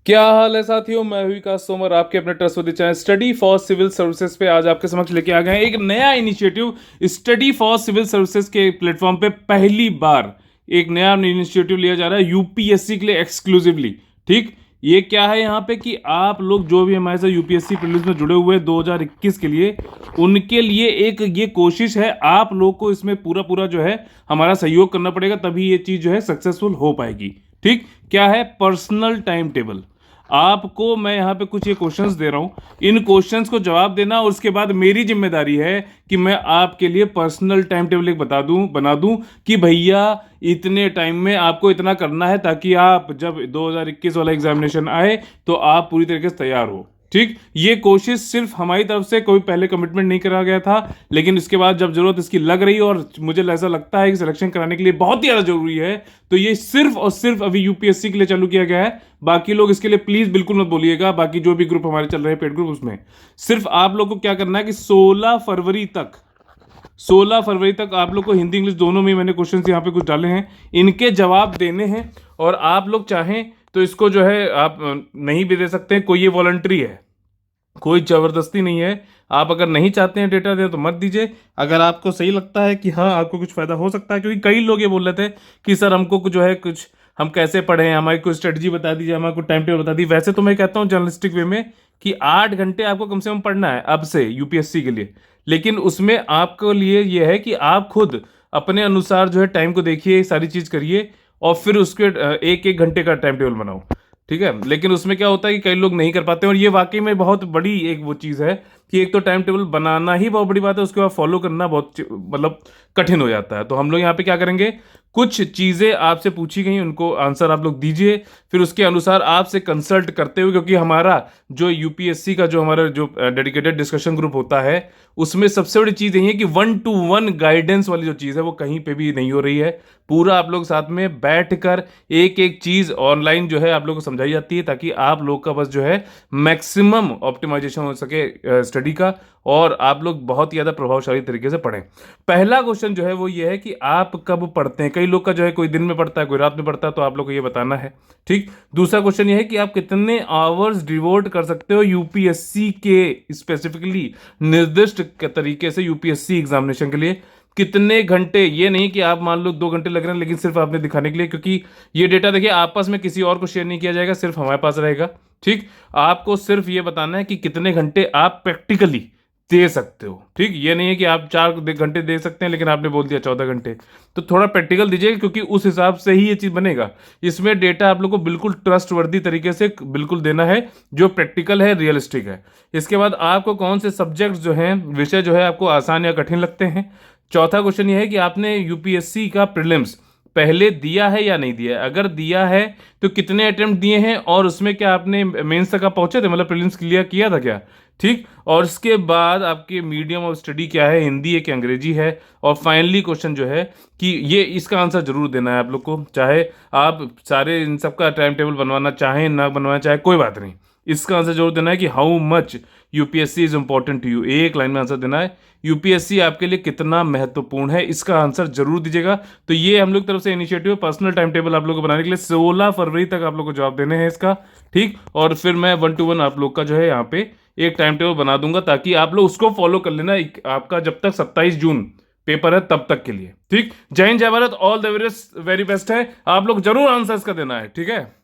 क्या हाल है साथियों, मैं हुई का सोमर आपके अपने trustworthy channel study for civil services पे आज आपके समक्ष लेके आ गए हैं एक नया initiative. Study for civil services के प्लेटफॉर्म पे पहली बार एक नया इनिशिएटिव लिया जा रहा है यूपीएससी के लिए एक्सक्लूसिवली। ठीक, ये क्या है यहाँ पे कि आप लोग जो भी हमारे साथ यूपीएससी प्रीलिम्स में जुड़े हुए हैं 2021 के लिए, उनके लिए एक ये कोशिश है। आप लोग को इसमें पूरा पूरा जो है हमारा सहयोग करना पड़ेगा, तभी ये चीज़ जो है सक्सेसफुल हो पाएगी। ठीक, क्या है? Personal time table. आपको मैं यहाँ पे कुछ ये क्वेश्चंस दे रहा हूँ, इन क्वेश्चंस को जवाब देना और उसके बाद मेरी जिम्मेदारी है कि मैं आपके लिए पर्सनल टाइम टेबल एक बना दूं कि भैया इतने टाइम में आपको इतना करना है, ताकि आप जब 2021 वाला एग्जामिनेशन आए तो आप पूरी तरीके से तैयार हो। ठीक, ये कोशिश सिर्फ हमारी तरफ से, कोई पहले कमिटमेंट नहीं करा गया था, लेकिन इसके बाद जब जरूरत इसकी लग रही है और मुझे ऐसा लगता है कि सिलेक्शन कराने के लिए बहुत ही ज़्यादा जरूरी है, तो ये सिर्फ और सिर्फ अभी यूपीएससी के लिए चालू किया गया है। बाकी लोग इसके लिए प्लीज बिल्कुल मत बोलिएगा। बाकी जो भी ग्रुप हमारे चल रहे हैं पेड ग्रुप, उसमें सिर्फ आप लोग को क्या करना है कि 16 फरवरी तक आप लोग को हिंदी इंग्लिश दोनों में मैंने क्वेश्चंस यहाँ पे कुछ डाले हैं, इनके जवाब देने हैं। और आप लोग चाहें तो इसको जो है आप नहीं भी दे सकते हैं, कोई ये वॉलंटरी है, कोई जबरदस्ती नहीं है। आप अगर नहीं चाहते हैं डेटा दे तो मत दीजिए। अगर आपको सही लगता है कि हाँ आपको कुछ फायदा हो सकता है, क्योंकि कई लोग ये बोल रहे थे कि सर हमको जो है कुछ, हम कैसे पढ़ें, हमारी कोई स्ट्रेटजी बता दीजिए, हमारा कोई टाइम टेबल बता दीजिए। वैसे तो मैं कहता हूँ जर्नलिस्टिक वे में कि 8 घंटे आपको कम से कम पढ़ना है अब से यूपीएससी के लिए। लेकिन उसमें आपके लिए यह है कि आप खुद अपने अनुसार जो है टाइम को देखिए, सारी चीज़ करिए और फिर उसके एक एक घंटे का टाइम टेबल बनाओ। ठीक है, लेकिन उसमें क्या होता है कि कई लोग नहीं कर पाते हैं, और ये वाकई में बहुत बड़ी एक वो चीज़ है कि एक तो टाइम टेबल बनाना ही बहुत बड़ी बात है, उसके बाद फॉलो करना बहुत मतलब कठिन हो जाता है। तो हम लोग यहाँ पे क्या करेंगे, कुछ चीज़ें आपसे पूछी गई, उनको आंसर आप लोग दीजिए, फिर उसके अनुसार आपसे कंसल्ट करते हुए, क्योंकि हमारा जो यूपीएससी का जो हमारा जो डेडिकेटेड डिस्कशन ग्रुप होता है, उसमें सबसे बड़ी चीज़ यही है कि 1-to-1 गाइडेंस वाली जो चीज़ है वो कहीं पे भी नहीं हो रही है। पूरा आप लोग साथ में बैठकर एक एक चीज़ ऑनलाइन जो है आप लोग को समझाई जाती है, ताकि आप लोग का बस जो है मैक्सिमम ऑप्टिमाइजेशन हो सके स्टडी का, और आप लोग बहुत ही ज़्यादा प्रभावशाली तरीके से पढ़ें। पहला क्वेश्चन जो है वो ये है कि आप कब पढ़ते हैं। कई लोग का जो है कोई दिन में पढ़ता है, कोई रात में पढ़ता है, तो आप लोग को ये बताना है। ठीक, दूसरा क्वेश्चन ये है कि आप कितने आवर्स डिवोट कर सकते हो यूपीएससी के स्पेसिफिकली निर्दिष्ट तरीके से यूपीएससी एग्जामिनेशन के लिए। कितने घंटे, ये नहीं कि आप मान लो 2 घंटे लग रहे हैं लेकिन सिर्फ आपने दिखाने के लिए, क्योंकि ये डेटा देखिए आपस में किसी और को शेयर नहीं किया जाएगा, सिर्फ हमारे पास रहेगा। ठीक, आपको सिर्फ ये बताना है कि कितने घंटे आप प्रैक्टिकली दे सकते हो। ठीक, ये नहीं है कि आप 4 घंटे दे सकते हैं लेकिन आपने बोल दिया 14 घंटे, तो थोड़ा प्रैक्टिकल दीजिएगा, क्योंकि उस हिसाब से ही ये चीज़ बनेगा। इसमें डेटा आप लोग को बिल्कुल ट्रस्टवर्दी तरीके से बिल्कुल देना है, जो प्रैक्टिकल है, रियलिस्टिक है। इसके बाद आपको कौन से सब्जेक्ट्स जो हैं, विषय जो है आपको आसान या कठिन लगते हैं। चौथा क्वेश्चन ये है कि आपने यूपीएससी का प्रीलिम्स पहले दिया है या नहीं दिया है। अगर दिया है तो कितने अटेम्प्ट दिए हैं, और उसमें क्या आपने मेंस तक आप पहुंचे थे, मतलब प्रीलिम्स क्लियर किया था क्या। ठीक, और इसके बाद आपके मीडियम ऑफ स्टडी क्या है, हिंदी है कि अंग्रेजी है। और फाइनली क्वेश्चन जो है कि ये, इसका आंसर जरूर देना है आप लोग को, चाहे आप सारे इन सब का टाइम टेबल बनवाना चाहें ना बनवाना चाहे, कोई बात नहीं। इसका आंसर जरूर देना है कि how much UPSC is important to you. एक लाइन में आंसर देना है, यूपीएससी आपके लिए कितना महत्वपूर्ण है, इसका आंसर जरूर दीजिएगा। तो ये हम लोग तरफ से इनिशिएटिव, पर्सनल टाइम टेबल आप लोग को बनाने के लिए 16 फरवरी तक आप लोग को जवाब देने हैं इसका। ठीक, और फिर मैं 1-to-1 आप लोग का जो है यहाँ पे एक टाइम टेबल बना दूंगा, ताकि आप लोग उसको फॉलो कर लेना आपका जब तक 27 जून पेपर है तब तक के लिए। ठीक, जय हिंद, जय Bharat, all the very best है। आप लोग जरूर आंसर इसका देना है। ठीक है।